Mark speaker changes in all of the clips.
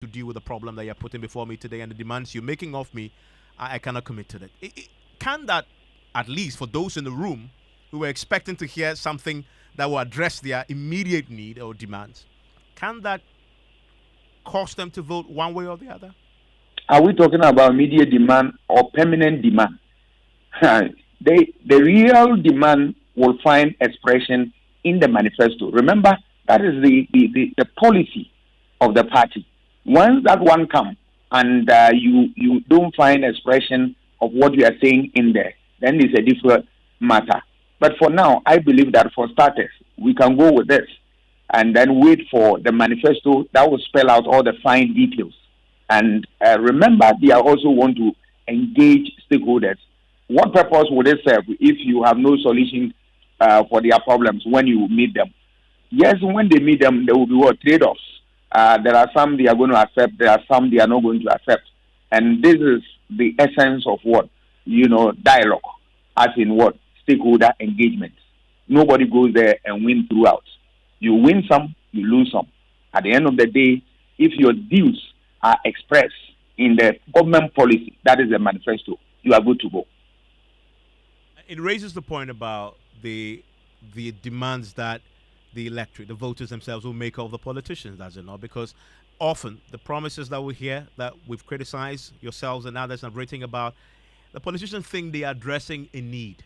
Speaker 1: to deal with the problem that you're putting before me today and the demands you're making of me, I cannot commit to that. Can that, at least for those in the room who were expecting to hear something that will address their immediate need or demands, can that cause them to vote one way or the other?
Speaker 2: Are we talking about immediate demand or permanent demand? The real demand will find expression in the manifesto. Remember, that is the policy of the party. Once that one comes and you don't find expression of what you are saying in there, then it's a different matter. But for now, I believe that for starters, we can go with this and then wait for the manifesto that will spell out all the fine details. And remember, they are also want to engage stakeholders. What purpose would it serve if you have no solution for their problems when you meet them? Yes, when they meet them, there will be what trade-offs. There are some they are going to accept. There are some they are not going to accept. And this is the essence of what dialogue, as in what stakeholder engagement. Nobody goes there and win throughout. You win some, you lose some. At the end of the day, if your deals are expressed in the government policy, that is the manifesto, you are good to go.
Speaker 1: It raises the point about the demands that the electorate, the voters themselves, will make of the politicians, does it not? Because often the promises that we hear, that we've criticized, yourselves and others have written about, the politicians think they are addressing a need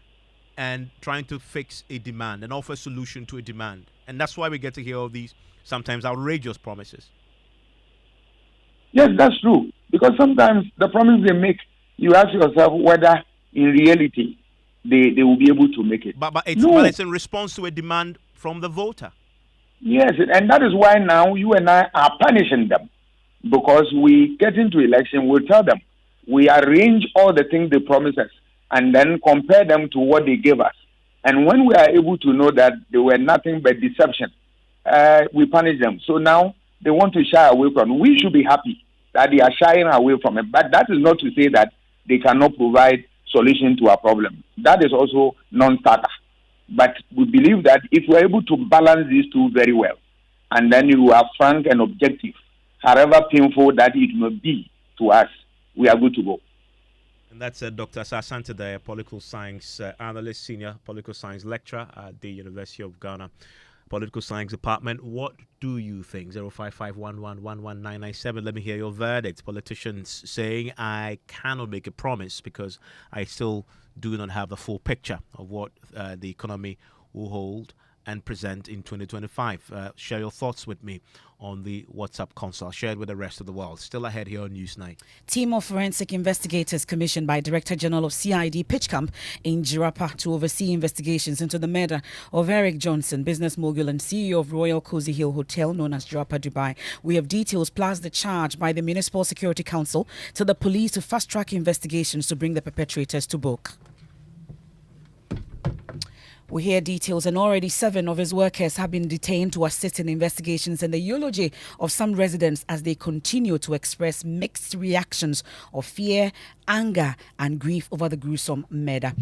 Speaker 1: and trying to fix a demand and offer a solution to a demand. And that's why we get to hear all these sometimes outrageous promises.
Speaker 2: Yes, that's true. Because sometimes the promise they make, you ask yourself whether in reality they will be able to make it.
Speaker 1: But it's in response to a demand from the voter.
Speaker 2: Yes, and that is why now you and I are punishing them. Because we get into election, we'll tell them, we arrange all the things they promise us and then compare them to what they gave us. And when we are able to know that they were nothing but deception, we punish them. So now they want to shy away from it. We should be happy that they are shying away from it. But that is not to say that they cannot provide solution to our problem. That is also non-starter. But we believe that if we are able to balance these two very well, and then you are frank and objective, however painful that it may be to us, we are good to go.
Speaker 1: And that's Dr. Sasante, a political science analyst, senior political science lecturer at the University of Ghana Political Science Department. What do you think? 05511119997. Let me hear your verdict. Politicians saying, I cannot make a promise because I still do not have the full picture of what the economy will hold and present in 2025. Share your thoughts with me on the WhatsApp console. Share it with the rest of the world. Still ahead here on Newsnight.
Speaker 3: Team of forensic investigators commissioned by Director General of CID pitch camp in Jirapa to oversee investigations into the murder of Eric Johnson, business mogul and CEO of Royal Cozy Hill Hotel known as Jirapa, Dubai. We have details plus the charge by the Municipal Security Council to the police to fast-track investigations to bring the perpetrators to book. We hear details, and already 7 of his workers have been detained to assist in investigations, and the eulogy of some residents as they continue to express mixed reactions of fear, anger, and grief over the gruesome murder.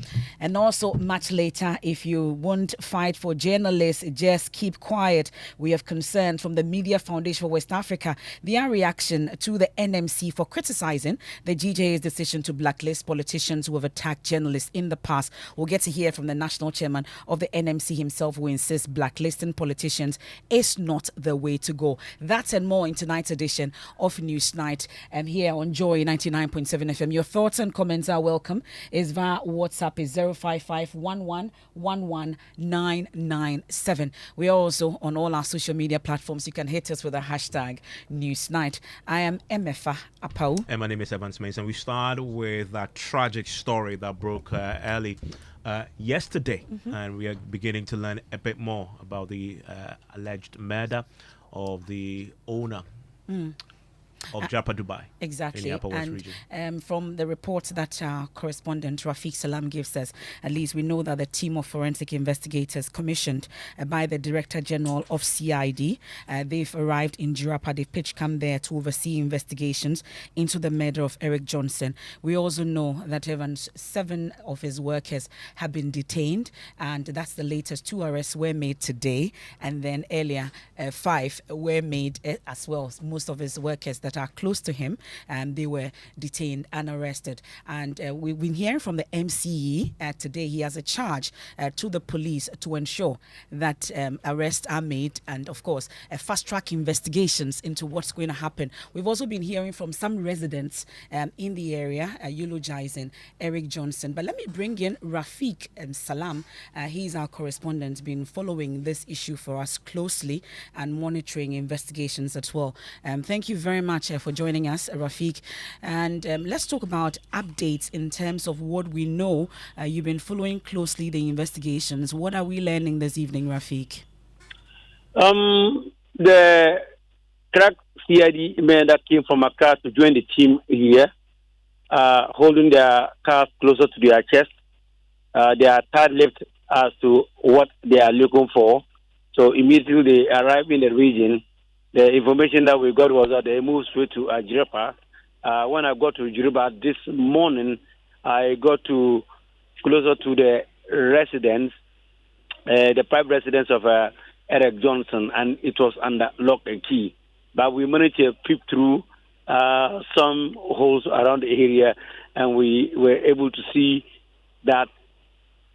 Speaker 3: And also, much later, if you won't fight for journalists, just keep quiet. We have concern from the Media Foundation for West Africa, their reaction to the NMC for criticizing the GJA's decision to blacklist politicians who have attacked journalists in the past. We'll get to hear from the national chairman of the NMC himself, who insists blacklisting politicians is not the way to go. That and more in tonight's edition of Newsnight and here on Joy 99.7 FM. Your thoughts and comments are welcome. Is via WhatsApp is 05511119997. We are also on all our social media platforms. You can hit us with the hashtag Newsnight. I am Emefa Apawu.
Speaker 1: And my name is Mensah. We start with that tragic story that broke early yesterday, and we are beginning to learn a bit more about the alleged murder of the owner of Jirapa, Dubai.
Speaker 3: Exactly.
Speaker 1: In the Upper West region.
Speaker 3: From the report that our correspondent Rafiq Salam gives us, at least we know that the team of forensic investigators commissioned by the Director General of CID, they've arrived in Jirapa. They've pitched camp there to oversee investigations into the murder of Eric Johnson. We also know that even 7 of his workers have been detained, and that's the latest. 2 arrests were made today, and then earlier 5 were made as well. Most of his workers that are close to him, and they were detained and arrested. And we've been hearing from the MCE today. He has a charge to the police to ensure that arrests are made and, of course, fast-track investigations into what's going to happen. We've also been hearing from some residents in the area eulogizing Eric Johnson. But let me bring in Rafiq and Salam. He's our correspondent, been following this issue for us closely and monitoring investigations as well. Thank you very much for joining us, Rafiq. And let's talk about updates in terms of what we know. You've been following closely the investigations. What are we learning this evening, Rafiq?
Speaker 4: The crack CID men that came from Accra to join the team here, holding their cars closer to their chest. They are tight-lipped as to what they are looking for. So immediately they arrive in the region. The information that we got was that they moved straight to Jiriba. When I got to Jiriba this morning, I got to closer to the residence, the private residence of Eric Johnson, and it was under lock and key. But we managed to peep through some holes around the area, and we were able to see that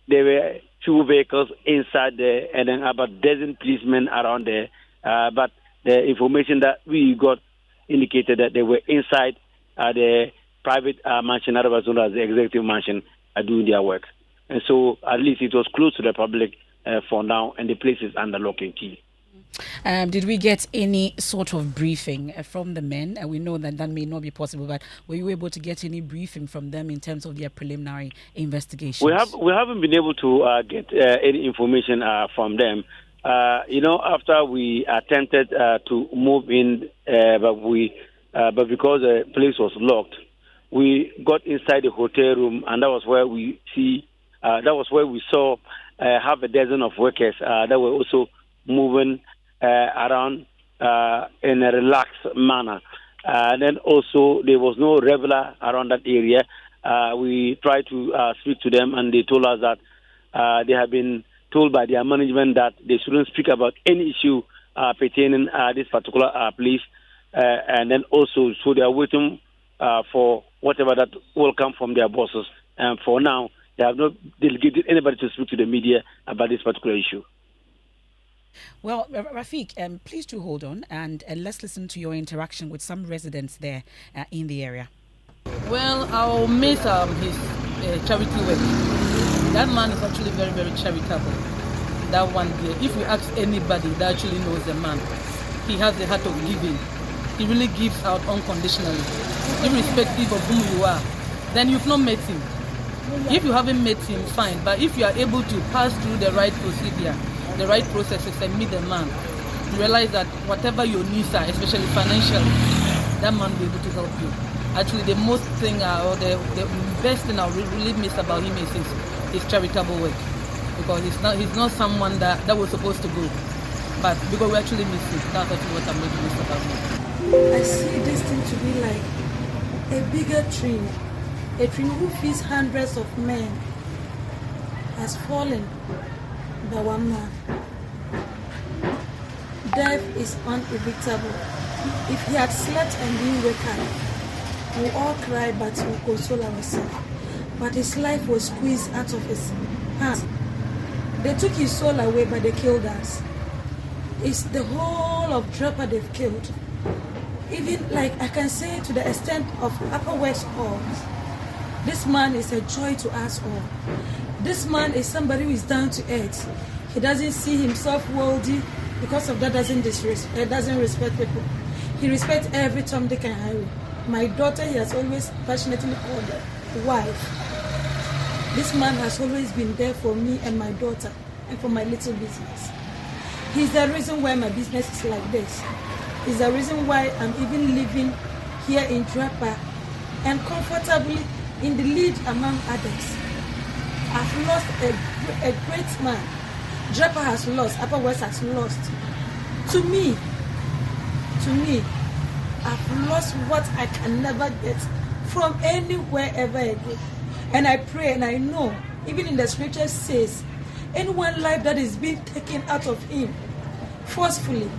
Speaker 4: there were 2 vehicles inside there, and then about a dozen policemen around there. But the information that we got indicated that they were inside the private mansion, otherwise known as the executive mansion, doing their work. And so at least it was close to the public for now, and the place is under lock and key.
Speaker 3: Did we get any sort of briefing from the men? We know that may not be possible, but were you able to get any briefing from them in terms of their preliminary investigations?
Speaker 4: We haven't been able to get any information from them. After we attempted to move in, but because the place was locked, we got inside the hotel room, and that was where we saw half a dozen of workers that were also moving around in a relaxed manner. And then also there was no regular around that area. We tried to speak to them, and they told us that they have been told by their management that they shouldn't speak about any issue pertaining this particular place. And then also, so they are waiting for whatever that will come from their bosses. And for now, they have not delegated anybody to speak to the media about this particular issue.
Speaker 3: Well, Rafiq, please do hold on and let's listen to your interaction with some residents there in the area.
Speaker 5: Well, I'll miss his charity work. That man is actually very, very charitable. That one day, if you ask anybody that actually knows the man, he has the heart of giving. He really gives out unconditionally, irrespective of whom you are. Then you've not met him. If you haven't met him, fine. But if you are able to pass through the right procedure, the right processes, and meet the man, you realize that whatever your needs are, especially financially, that man will be able to help you. Actually, the most thing or the best thing I really miss about him is his charitable work, because he's not someone that was supposed to go, but because we actually miss him. That's actually what I'm really miss about him.
Speaker 6: I see this thing to be like a bigger tree, a tree who feeds hundreds of men has fallen by one man. Death is unevitable. If he had slept and didn't wake up, we all cry, but we console ourselves. But his life was squeezed out of his hands. They took his soul away, but they killed us. It's the whole of Draper they've killed. Even like I can say to the extent of Upper West Hall, this man is a joy to us all. This man is somebody who is down to earth. He doesn't see himself worldly. Because of that, doesn't respect people. He respects every Tom, Dick, and Harry. My daughter, he has always passionately called her wife. This man has always been there for me and my daughter and for my little business. He's the reason why my business is like this. He's the reason why I'm even living here in Drapa and comfortably in the lead among others. I've lost a great man. Drapa has lost, Upper West has lost. To me, I've lost what I can never get from anywhere ever again. And I pray and I know, even in the scripture says, anyone life that is being taken out of him forcefully,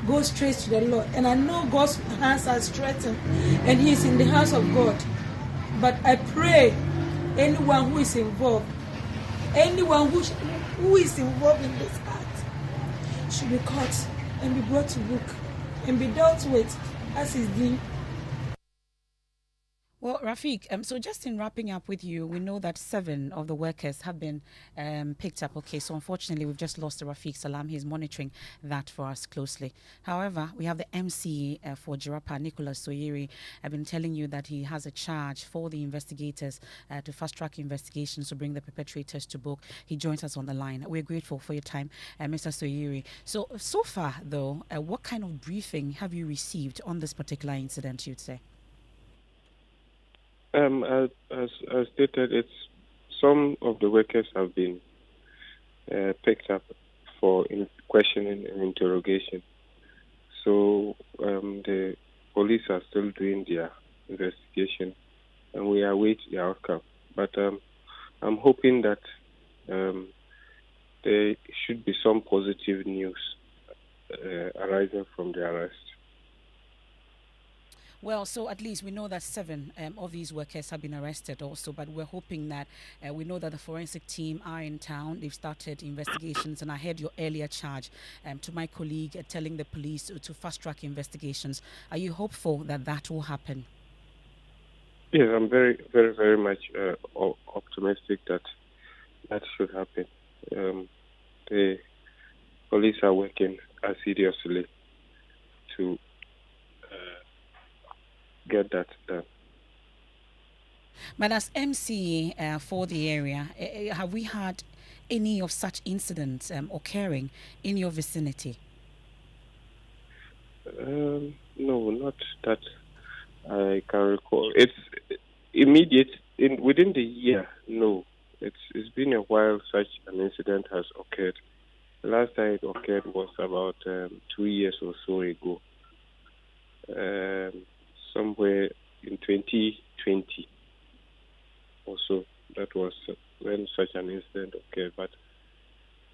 Speaker 6: go straight to the Lord. And I know God's hands are strengthened and He's in the house of God. But I pray anyone who is involved, anyone who is involved in this act should be caught and be brought to book and be dealt with as is due.
Speaker 3: Well, Rafiq, so just in wrapping up with you, we know that 7 of the workers have been picked up. Okay, so unfortunately, we've just lost Rafiq Salam. He's monitoring that for us closely. However, we have the MC for Jirapa, Nicholas Soyiri. I've been telling you that he has a charge for the investigators to fast-track investigations to bring the perpetrators to book. He joins us on the line. We're grateful for your time, Mr. Soyiri. So far, though, what kind of briefing have you received on this particular incident, you'd say?
Speaker 7: As stated, it's some of the workers have been picked up for questioning and interrogation. So the police are still doing their investigation, and we await the outcome. But I'm hoping that there should be some positive news arising from the arrest.
Speaker 3: Well, so at least we know that 7 of these workers have been arrested also, but we're hoping that we know that the forensic team are in town. They've started investigations, and I heard your earlier charge to my colleague telling the police to fast-track investigations. Are you hopeful that that will happen?
Speaker 7: Yes, I'm very, very, very much optimistic that that should happen. The police are working assiduously to get that done.
Speaker 3: But as MC for the area, have we had any of such incidents occurring in your vicinity?
Speaker 7: No, not that I can recall. It's immediate within the year. No, it's been a while such an incident has occurred. The last time it occurred was about 2 years or so ago. Somewhere in 2020 or so, that was when such an incident occurred. But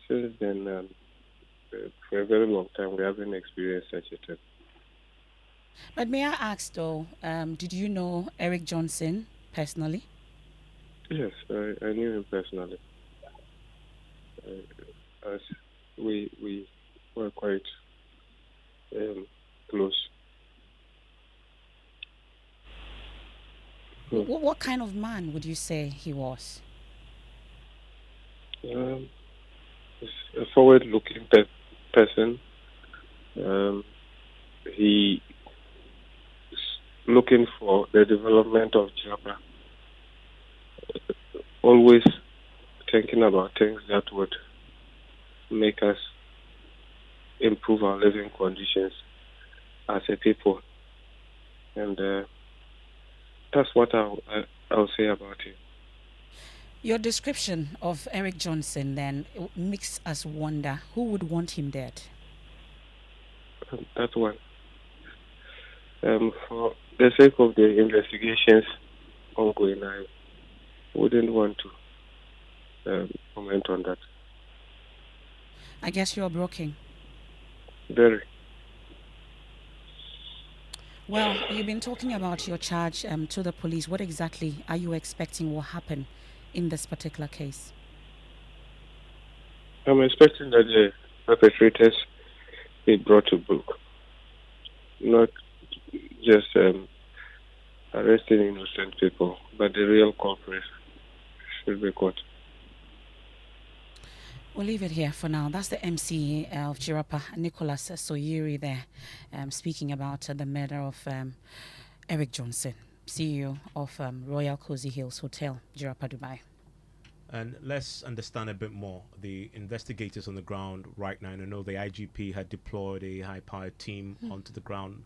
Speaker 7: since then, for a very long time, we haven't experienced such a thing.
Speaker 3: But may I ask, though, did you know Eric Johnson personally?
Speaker 7: Yes, I knew him personally. As we were quite close.
Speaker 3: What kind of man would you say he was?
Speaker 7: A forward-looking person. He is looking for the development of Japa. Always thinking about things that would make us improve our living conditions as a people. And that's what I'll say about him.
Speaker 3: Your description of Eric Johnson then makes us wonder who would want him dead.
Speaker 7: That one. For the sake of the investigations ongoing, I wouldn't want to comment on that.
Speaker 3: I guess you're broken.
Speaker 7: Very.
Speaker 3: Well, you've been talking about your charge to the police. What exactly are you expecting will happen in this particular case?
Speaker 7: I'm expecting that the perpetrators be brought to book, not just arresting innocent people, but the real culprits should be caught.
Speaker 3: We'll leave it here for now. That's the MC of Jirapa, Nicholas Soyiri there, speaking about the murder of Eric Johnson, CEO of Royal Cozy Hills Hotel, Jirapa, Dubai.
Speaker 1: And let's understand a bit more. The investigators on the ground right now, and I know the IGP had deployed a high-powered team onto the ground,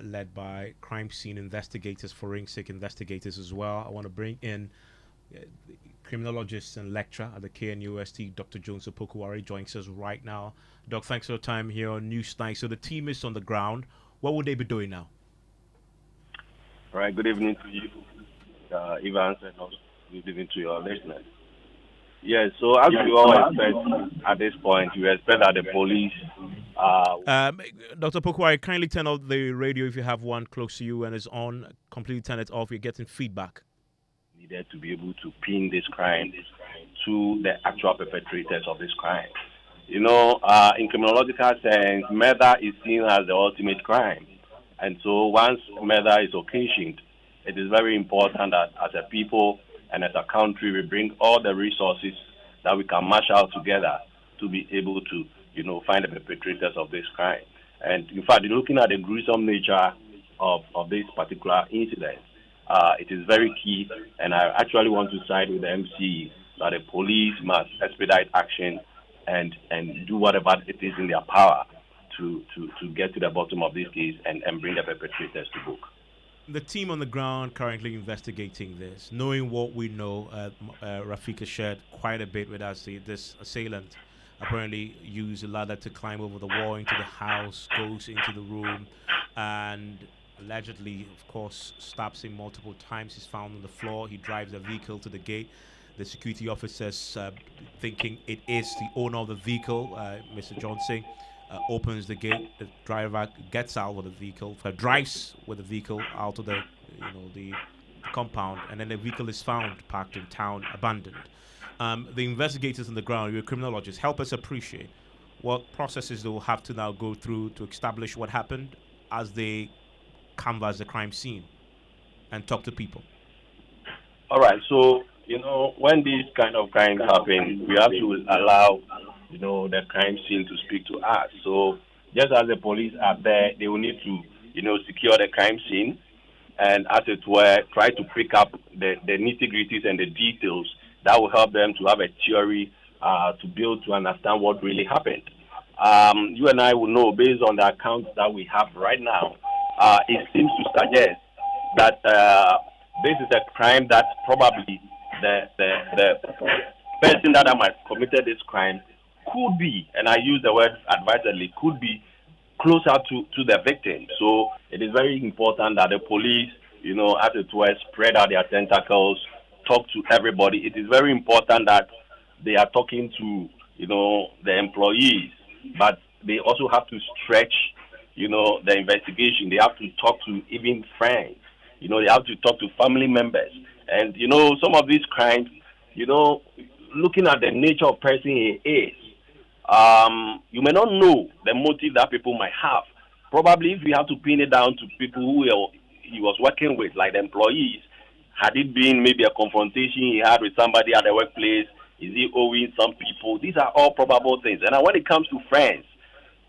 Speaker 1: led by crime scene investigators, forensic investigators as well. I want to bring in criminologist and lecturer at the KNUST, Dr. Jones Opokuwari, joins us right now. Doc, thanks for your time here on News Night. So the team is on the ground. What would they be doing now?
Speaker 8: All right, good evening to you, Evans, and also good evening to your listeners. Yes, so as we all expect at this point, you expect that the police
Speaker 1: Um, Dr. Pokwai, kindly turn off the radio if you have one close to you and it's on. Completely turn it off. You're getting feedback.
Speaker 8: needed to be able to pin this crime to the actual perpetrators of this crime. You know, in criminological sense, murder is seen as the ultimate crime. And so once murder is occasioned, it is very important that as a people and as a country, we bring all the resources that we can mash out together to be able to, find the perpetrators of this crime. And in fact, looking at the gruesome nature of this particular incident, it is very key, and I actually want to side with the MC that the police must expedite action and do whatever it is in their power to get to the bottom of this case and bring the perpetrators to book.
Speaker 1: The team on the ground currently investigating this. Knowing what we know, Rafika shared quite a bit with us. This assailant apparently used a ladder to climb over the wall into the house, goes into the room, and allegedly, of course, stabs him multiple times. He's found on the floor. He drives a vehicle to the gate. The security officers, thinking it is the owner of the vehicle, Mr. Johnson, opens the gate. The driver gets out with the vehicle, drives with the vehicle out of the compound, and then the vehicle is found parked in town, abandoned. The investigators on the ground, your criminologists, help us appreciate what processes they will have to now go through to establish what happened as they canvass the crime scene and talk to people.
Speaker 8: All right, so when these kind of crimes happen, we have to allow the crime scene to speak to us. So just as the police are there, they will need to secure the crime scene and, as it were, try to pick up the nitty-gritties and the details that will help them to have a theory to build to understand what really happened. You and I will know, based on the accounts that we have right now, it seems to suggest that this is a crime that probably the person that might have committed this crime could be, and I use the word advisedly, could be closer to the victim. So it is very important that the police, as it were, spread out their tentacles, talk to everybody. It is very important that they are talking to, the employees, but they also have to stretch, the investigation. They have to talk to even friends. They have to talk to family members. And, some of these crimes, looking at the nature of person he is, you may not know the motive that people might have. Probably if you have to pin it down to people who he was working with, like the employees, had it been maybe a confrontation he had with somebody at the workplace, is he owing some people? These are all probable things. And when it comes to friends,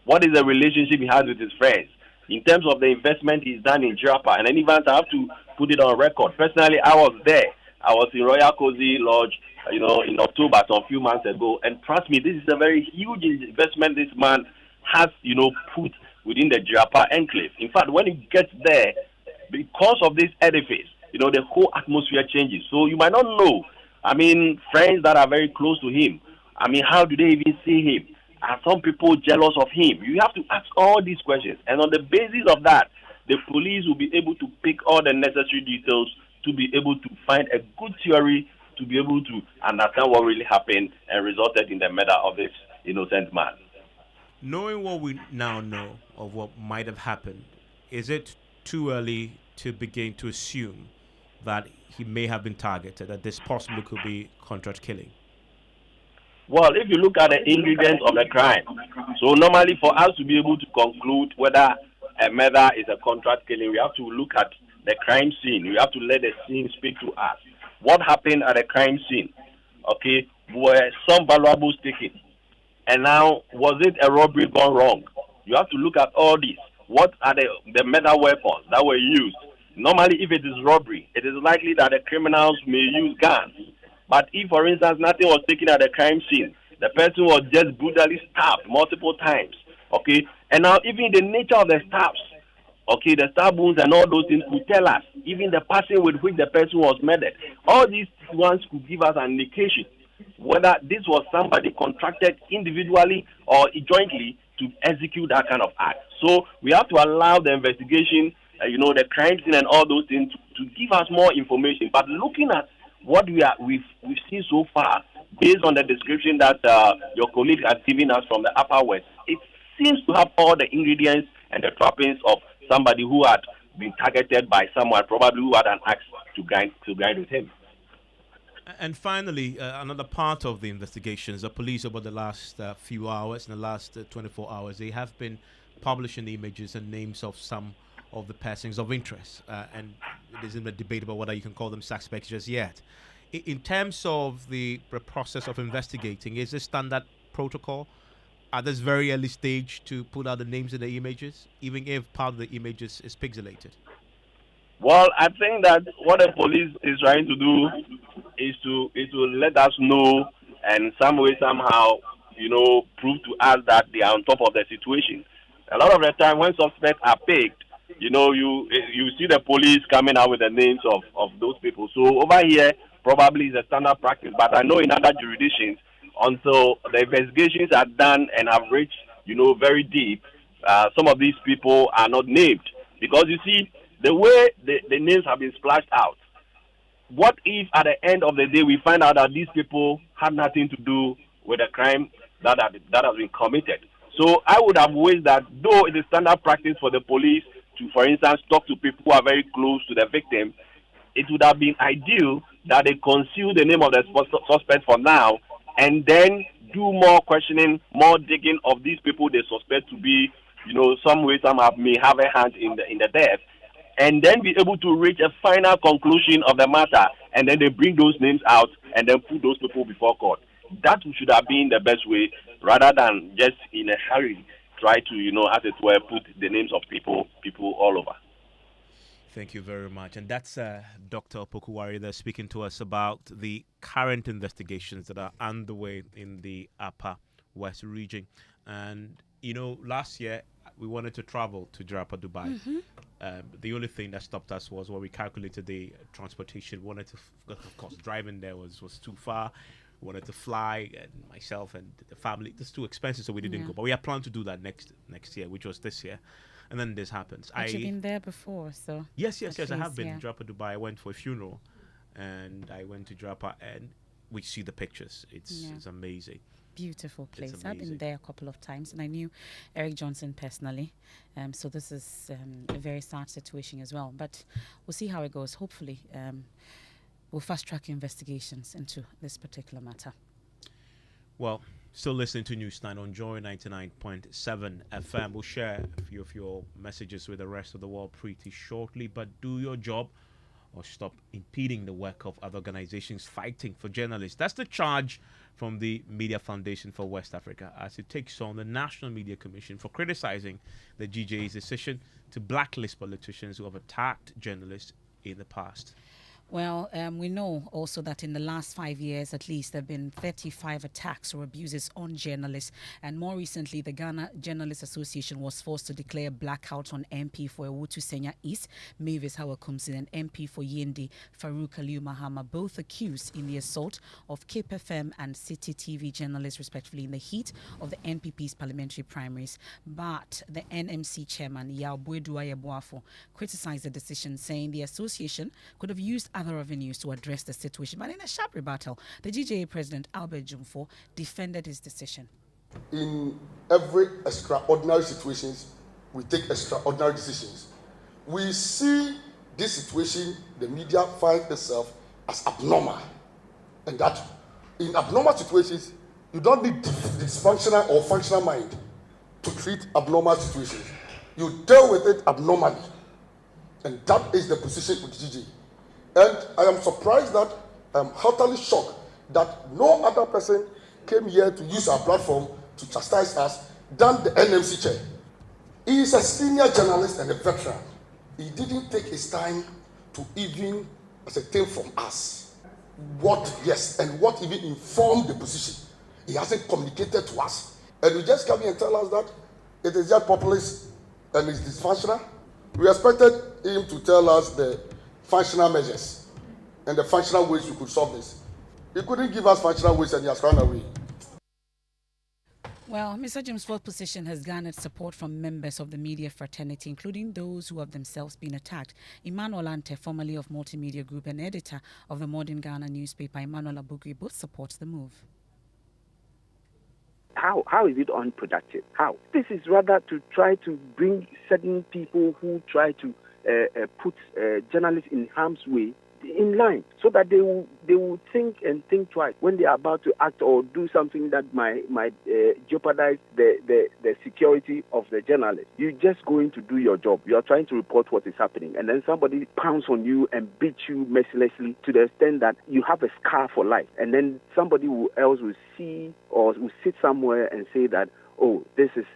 Speaker 8: what is the relationship he has with his friends? In terms of the investment he's done in Jirapa, and then even I have to put it on record. Personally, I was there. I was in Royal Cozy Lodge, in October, some few months ago. And trust me, this is a very huge investment this man has, put within the Jirapa enclave. In fact, when he gets there, because of this edifice, the whole atmosphere changes. So you might not know. I mean, friends that are very close to him, how do they even see him? Are some people jealous of him? You have to ask all these questions. And on the basis of that, the police will be able to pick all the necessary details to be able to find a good theory to be able to understand what really happened and resulted in the murder of this innocent man.
Speaker 1: Knowing what we now know of what might have happened, is it too early to begin to assume that he may have been targeted, that this possibly could be contract killing?
Speaker 8: Well, if you look at the ingredients of the crime, so normally for us to be able to conclude whether a murder is a contract killing, we have to look at the crime scene. We have to let the scene speak to us. What happened at the crime scene? Okay, were some valuables taken? And now, was it a robbery gone wrong? You have to look at all this. What are the murder weapons that were used? Normally, if it is robbery, it is likely that the criminals may use guns. But if, for instance, nothing was taken at the crime scene, the person was just brutally stabbed multiple times, okay? And now even the nature of the stabs, okay, the stab wounds and all those things could tell us, even the person with which the person was murdered. All these ones could give us an indication whether this was somebody contracted individually or jointly to execute that kind of act. So we have to allow the investigation, the crime scene and all those things to give us more information. But looking at what we've seen so far, based on the description that your colleague has given us from the Upper West, it seems to have all the ingredients and the trappings of somebody who had been targeted by someone, probably who had an axe to grind with him.
Speaker 1: And finally, another part of the investigations, the police over the last few hours, in the last 24 hours, they have been publishing images and names of some of the persons of interest. And it isn't a debate about whether you can call them suspects just yet. In terms of the process of investigating, is this standard protocol at this very early stage to put out the names in the images, even if part of the images is pixelated?
Speaker 8: Well, I think that what the police is trying to do is to let us know and some way, somehow, prove to us that they are on top of the situation. A lot of the time when suspects are picked, you see the police coming out with the names of those people. So over here, probably is a standard practice. But I know in other jurisdictions, until the investigations are done and have reached, very deep, some of these people are not named. Because you see, the way the names have been splashed out, what if at the end of the day we find out that these people had nothing to do with the crime that has been committed? So I would have wished that, though it is standard practice for the police to, for instance, talk to people who are very close to the victim, it would have been ideal that they conceal the name of the suspect for now and then do more questioning, more digging of these people they suspect to be, some way, somehow may have a hand in the death, and then be able to reach a final conclusion of the matter, and then they bring those names out and then put those people before court. That should have been the best way, rather than just in a hurry try to, as it were, put the names of people all over.
Speaker 1: Thank you very much. And that's Dr. Opokuwari there speaking to us about the current investigations that are underway in the Upper West region. And, last year we wanted to travel to Jarapa, Dubai. Mm-hmm. The only thing that stopped us was when we calculated the transportation. We wanted to, of course, driving there was too far. We wanted to fly, and myself and the family. It's too expensive, so we didn't go. But we are planning to do that next year, which was this year. And then this happens.
Speaker 3: Have you been there before? So
Speaker 1: yes, I have been in Jarapa, Dubai. I went for a funeral, and I went to Jarapa, and we see the pictures. It's amazing.
Speaker 3: Beautiful place. I've been there a couple of times, and I knew Eric Johnson personally. So this is a very sad situation as well. But we'll see how it goes. Hopefully, we'll fast-track investigations into this particular matter.
Speaker 1: Well, still listening to News 9 on Joy 99.7 FM. We'll share a few of your messages with the rest of the world pretty shortly, but do your job or stop impeding the work of other organizations fighting for journalists. That's the charge from the Media Foundation for West Africa as it takes on the National Media Commission for criticizing the GJA's decision to blacklist politicians who have attacked journalists in the past.
Speaker 3: Well, we know also that in the last 5 years, at least, there have been 35 attacks or abuses on journalists. And more recently, the Ghana Journalists Association was forced to declare blackout on MP for Ewutu Senya East, Mavis Hawakumsin, and MP for Yendi, Farouk Aliu Mahama, both accused in the assault of Cape FM and City TV journalists, respectively, in the heat of the NPP's parliamentary primaries. But the NMC chairman, Yao Bwedua Yeboafo, criticized the decision, saying the association could have used other avenues to address the situation. But in a sharp rebuttal, the GJA president, Albert Jumfo, defended his decision.
Speaker 9: In every extraordinary situations, we take extraordinary decisions. We see this situation, the media finds itself as abnormal. And that in abnormal situations, you don't need dysfunctional or functional mind to treat abnormal situations. You deal with it abnormally. And that is the position with GJA. And I am surprised that, I'm heartily shocked that no other person came here to use our platform to chastise us than the NMC chair. He is a senior journalist and a veteran. He didn't take his time to even ascertain from us what even informed the position. He hasn't communicated to us. And we just come here and tell us that it is just populist and it's dysfunctional. We expected him to tell us the functional measures and the functional ways we could solve this. He couldn't give us functional ways and he has run away.
Speaker 3: Well, Mr. James' fourth position has garnered support from members of the media fraternity, including those who have themselves been attacked. Emmanuel Ante, formerly of Multimedia Group and editor of the Modern Ghana newspaper, Emmanuel Abugui, both support the move.
Speaker 10: How is it unproductive? How? This is rather to try to bring certain people who try to put journalists in harm's way in line, so that they will think twice when they are about to act or do something that might jeopardize the security of the journalist. You're just going to do your job. You are trying to report what is happening, and then somebody pounds on you and beats you mercilessly to the extent that you have a scar for life, and then somebody else will see or will sit somewhere and say that, oh, this is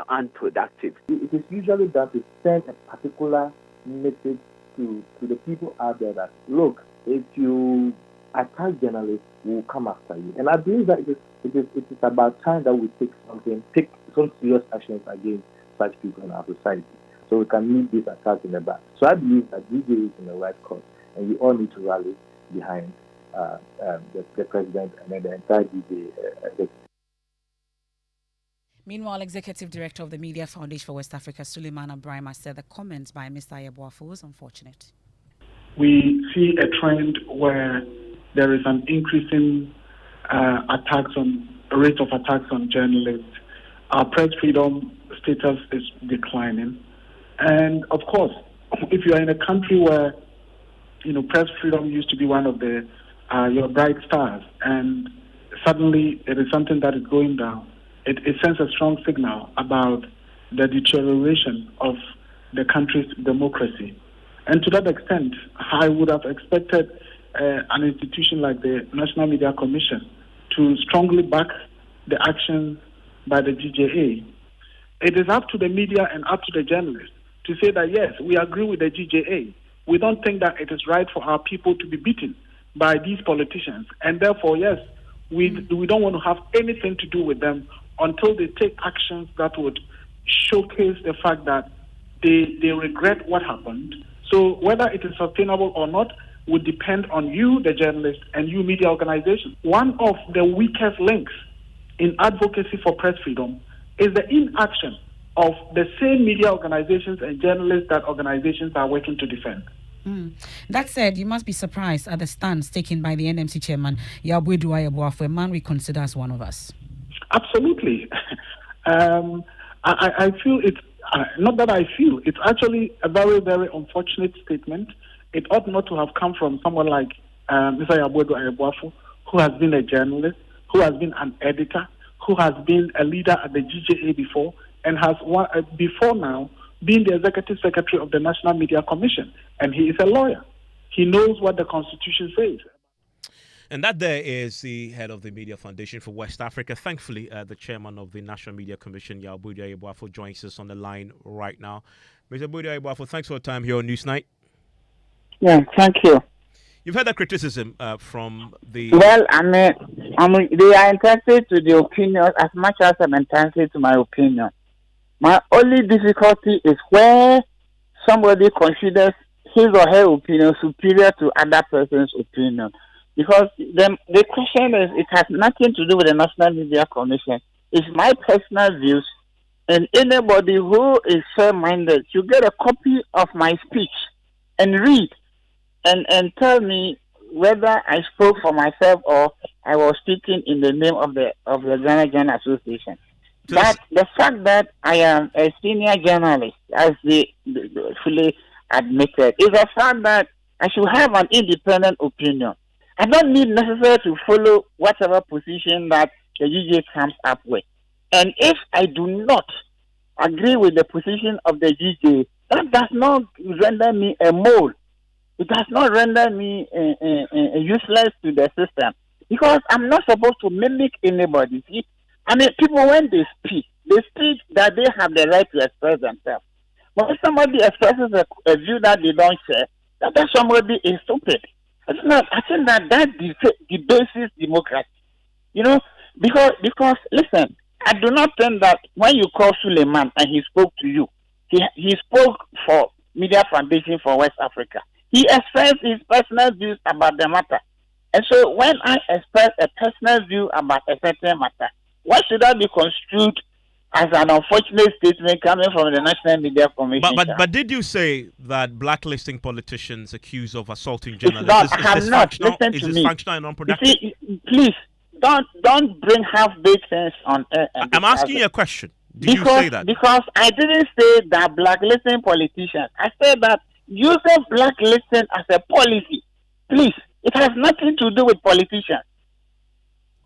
Speaker 10: unproductive.
Speaker 11: It is usually that to send a particular message to the people out there that, look, if you attack journalists, we'll come after you. And I believe that it is about time that we take some serious actions against such people in our society, so we can meet these attacks in the back. So I believe that DJ is in the right cause, and we all need to rally behind the president and then the entire DJ.
Speaker 3: Meanwhile, Executive Director of the Media Foundation for West Africa, Suleiman Abrahima, said the comments by Mr. Apawu was unfortunate.
Speaker 12: We see a trend where there is an increasing rate of attacks on journalists. Our press freedom status is declining. And of course, if you are in a country where, press freedom used to be one of your bright stars, and suddenly it is something that is going down, it sends a strong signal about the deterioration of the country's democracy. And to that extent, I would have expected an institution like the National Media Commission to strongly back the action by the GJA. It is up to the media and up to the journalists to say that, yes, we agree with the GJA. We don't think that it is right for our people to be beaten by these politicians. And therefore, yes, we don't want to have anything to do with them until they take actions that would showcase the fact that they regret what happened. So whether it is sustainable or not would depend on you, the journalist, and you, media organizations. One of the weakest links in advocacy for press freedom is the inaction of the same media organizations and journalists that organizations are working to defend.
Speaker 3: That said, you must be surprised at the stance taken by the NMC chairman, Yabudu Ayabuafo, a man we consider as one of us.
Speaker 12: Absolutely. I feel it's not that I feel, it's actually a very, very unfortunate statement. It ought not to have come from someone like Mr. Yabudu Ayabuafo, who has been a journalist, who has been an editor, who has been a leader at the GJA before, and has before now been the executive secretary of the National Media Commission. And he is a lawyer. He knows what the Constitution says.
Speaker 1: And that there is the head of the Media Foundation for West Africa. Thankfully, the chairman of the National Media Commission, Yabudu Ayabuafo, joins us on the line right now. Mr. Yabudu Ayabuafo, thanks for your time here on Newsnight.
Speaker 13: Yeah, thank you.
Speaker 1: You've had a criticism from the...
Speaker 13: Well, I mean, they are entitled to the opinion as much as I'm entitled to my opinion. My only difficulty is where somebody considers his or her opinion superior to other person's opinion. Because the question is, it has nothing to do with the National Media Commission. It's my personal views, and anybody who is fair-minded should get a copy of my speech and read and tell me whether I spoke for myself or I was speaking in the name of the Ghana Journal Association. But the fact that I am a senior journalist, as they fully admitted, is a fact that I should have an independent opinion. I don't need necessarily to follow whatever position that the GJ comes up with. And if I do not agree with the position of the GJ, that does not render me a mole. It does not render me useless to the system. Because I'm not supposed to mimic anybody. See? I mean, people, when they speak that they have the right to express themselves. But if somebody expresses a view that they don't share, that somebody is stupid. I think that debases democracy. Because listen, I do not think that when you call Suleiman and he spoke to you, he spoke for Media Foundation for West Africa. He expressed his personal views about the matter. And so when I express a personal view about a certain matter, Why should that be construed as an unfortunate statement coming from the National Media Commission?
Speaker 1: But did you say that blacklisting politicians accused of assaulting
Speaker 13: It's
Speaker 1: journalists
Speaker 13: not.
Speaker 1: is
Speaker 13: I have
Speaker 1: this
Speaker 13: not.
Speaker 1: functional?
Speaker 13: Listen
Speaker 1: Is
Speaker 13: to
Speaker 1: this
Speaker 13: me.
Speaker 1: functional and
Speaker 13: You
Speaker 1: non-productive?
Speaker 13: see, please don't bring half-baked things on air.
Speaker 1: I'm asking you a question. Did you say that?
Speaker 13: Because I didn't say that blacklisting politicians. I said that using blacklisting as a policy, please, it has nothing to do with politicians.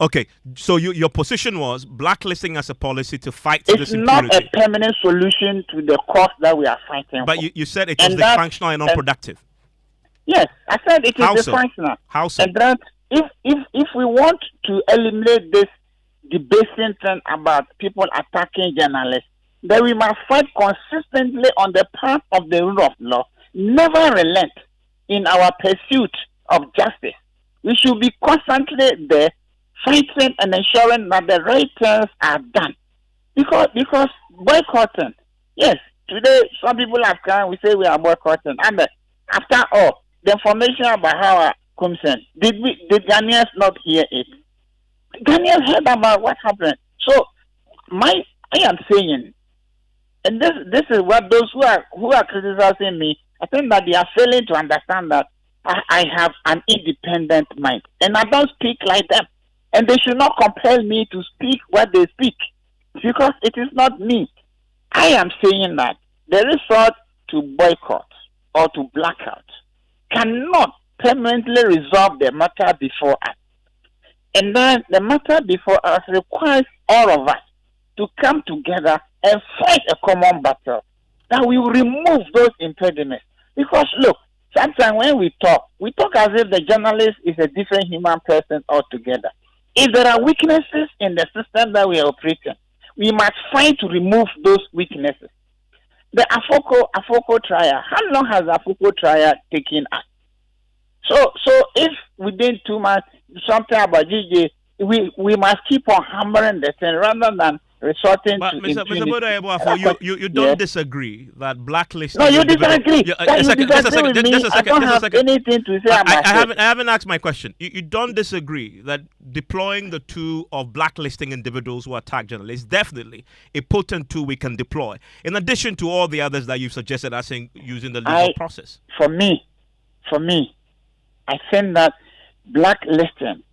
Speaker 1: Okay, so your position was blacklisting as a policy to fight
Speaker 13: It's
Speaker 1: this
Speaker 13: not
Speaker 1: impunity.
Speaker 13: a permanent solution to the cause that we are fighting
Speaker 1: But
Speaker 13: for.
Speaker 1: you said it was
Speaker 13: And that-
Speaker 1: dysfunctional and non-productive.
Speaker 13: Yes, I said it is
Speaker 1: How so?
Speaker 13: dysfunctional.
Speaker 1: How so?
Speaker 13: And that if we want to eliminate this debasing thing about people attacking journalists, then we must fight consistently on the path of the rule of law, never relent in our pursuit of justice. We should be constantly there fighting and ensuring that the right things are done. Because boycotting, yes, today some people have come, we say we are boycotting. And after all, the information about how Kumsen, did Ghanaians not hear it? Ghanaians heard about what happened. So I am saying, and this is what those who are criticizing me, I think that they are failing to understand that I have an independent mind. And I don't speak like them. And they should not compel me to speak what they speak. Because it is not me. I am saying that the resort to boycott or to blackout cannot permanently resolve the matter before us. And then the matter before us requires all of us to come together and fight a common battle that we will remove those impediments. Because look, sometimes when we talk as if the journalist is a different human person altogether. If there are weaknesses in the system that we are operating, we must fight to remove those weaknesses. The Afoko trial, how long has the Afoko trial taken us? So if within 2 months, something about GJ, we must keep on hammering the thing rather than resorting
Speaker 1: But
Speaker 13: to
Speaker 1: Mr.
Speaker 13: impunity.
Speaker 1: Bodo, you don't
Speaker 13: Yes.
Speaker 1: disagree that blacklisting...
Speaker 13: No, you
Speaker 1: individual-
Speaker 13: disagree.
Speaker 1: Yeah,
Speaker 13: That
Speaker 1: a
Speaker 13: you
Speaker 1: second,
Speaker 13: disagree
Speaker 1: just a second,
Speaker 13: with me.
Speaker 1: just a
Speaker 13: I
Speaker 1: second,
Speaker 13: don't
Speaker 1: just a
Speaker 13: have
Speaker 1: second.
Speaker 13: anything to say about it.
Speaker 1: I haven't asked my question. You don't disagree that deploying the tool of blacklisting individuals who attack journalists is definitely a potent tool we can deploy, in addition to all the others that you've suggested as in using the legal process.
Speaker 13: For me, I think that blacklisting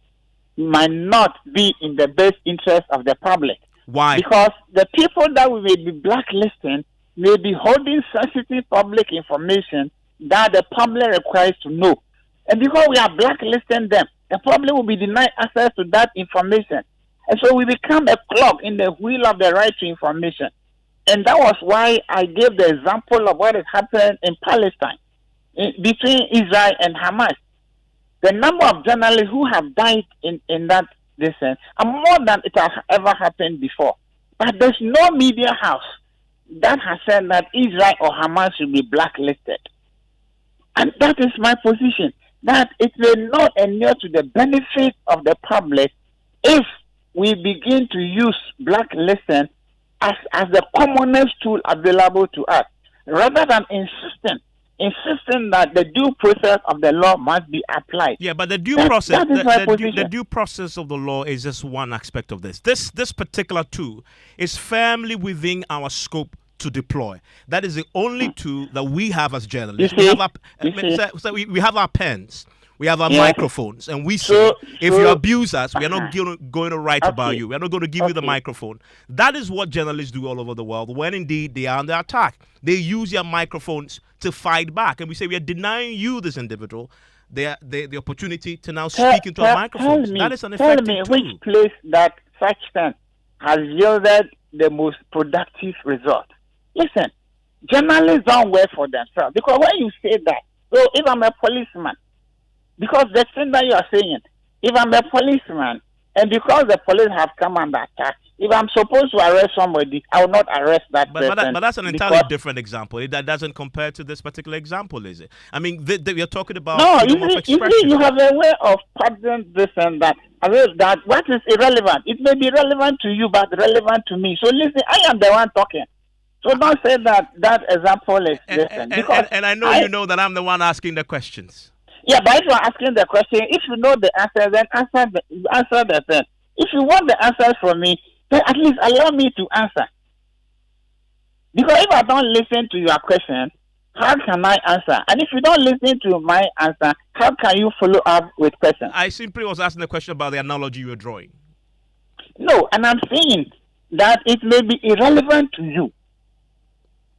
Speaker 13: might not be in the best interest of the public.
Speaker 1: Why?
Speaker 13: Because the people that we may be blacklisting may be holding sensitive public information that the public requires to know. And because we are blacklisting them, the public will be denied access to that information. And so we become a clog in the wheel of the right to information. And that was why I gave the example of what has happened in Palestine between Israel and Hamas. The number of journalists who have died in that distance are more than it has ever happened before. But there's no media house that has said that Israel or Hamas should be blacklisted. And that is my position, that it may not endure to the benefit of the public if we begin to use blacklisting as the commonest tool available to us, rather than insisting that the due process of the law must be applied.
Speaker 1: Yeah, but the due process,
Speaker 13: that is my position.
Speaker 1: the due process of the law is just one aspect of this. This particular tool is firmly within our scope to deploy. That is the only tool that we have as journalists. We have our pens. We have our microphones, and we say, if you abuse us, we are not going to write about you. We are not going to give you the microphone. That is what journalists do all over the world when indeed they are under attack. They use their microphones to fight back, and we say we are denying you, this individual, the opportunity to now speak into our microphones. That is an effective tool.
Speaker 13: Tell me which place that such thing has yielded the most productive result. Listen, journalists don't work for themselves, because when you say that, so if I'm a policeman, because the thing that you are saying, if I'm a policeman, and because the police have come under attack, if I'm supposed to arrest somebody, I will not arrest that person.
Speaker 1: But that's an entirely different example. That doesn't compare to this particular example, is it? I mean, you're talking about freedom of expression.
Speaker 13: You have a way of padding this and that. That what is irrelevant? It may be relevant to you, but relevant to me. So listen, I am the one talking. So don't say that example is different.
Speaker 1: And I know you know that I'm the one asking the questions.
Speaker 13: Yeah, but if you are asking the question, if you know the answer, then answer the thing. If you want the answers from me, then at least allow me to answer. Because if I don't listen to your question, how can I answer? And if you don't listen to my answer, how can you follow up with questions?
Speaker 1: I simply was asking a question about the analogy you were drawing.
Speaker 13: No, and I'm saying that it may be irrelevant to you.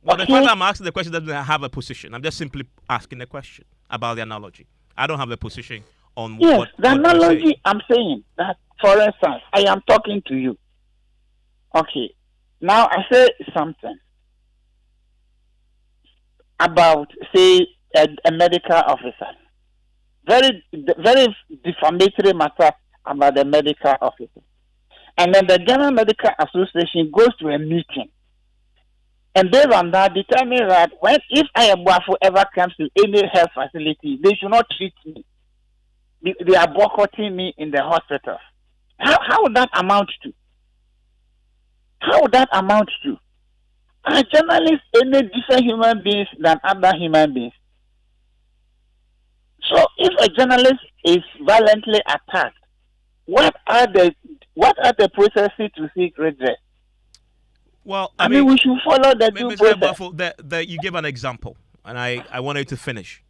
Speaker 1: Well, the fact that I'm asking the question doesn't have a position. I'm just simply asking a question about the analogy. I don't have a position on
Speaker 13: yes, the analogy.
Speaker 1: I'm
Speaker 13: saying that, for instance, I am talking to you. Okay, now I say something about, say, a medical officer. Very defamatory matter about the medical officer. And then the General Medical Association goes to a meeting. And based on that, determine that if Ayabuafo ever comes to any health facility, they should not treat me. They are boycotting me in the hospital. How would that amount to? How would that amount to? Are journalists any different human beings than other human beings? So if a journalist is violently attacked, what are the processes to seek redress?
Speaker 1: Well,
Speaker 13: I mean, we should follow the due
Speaker 1: process. You give an example, and I wanted to finish.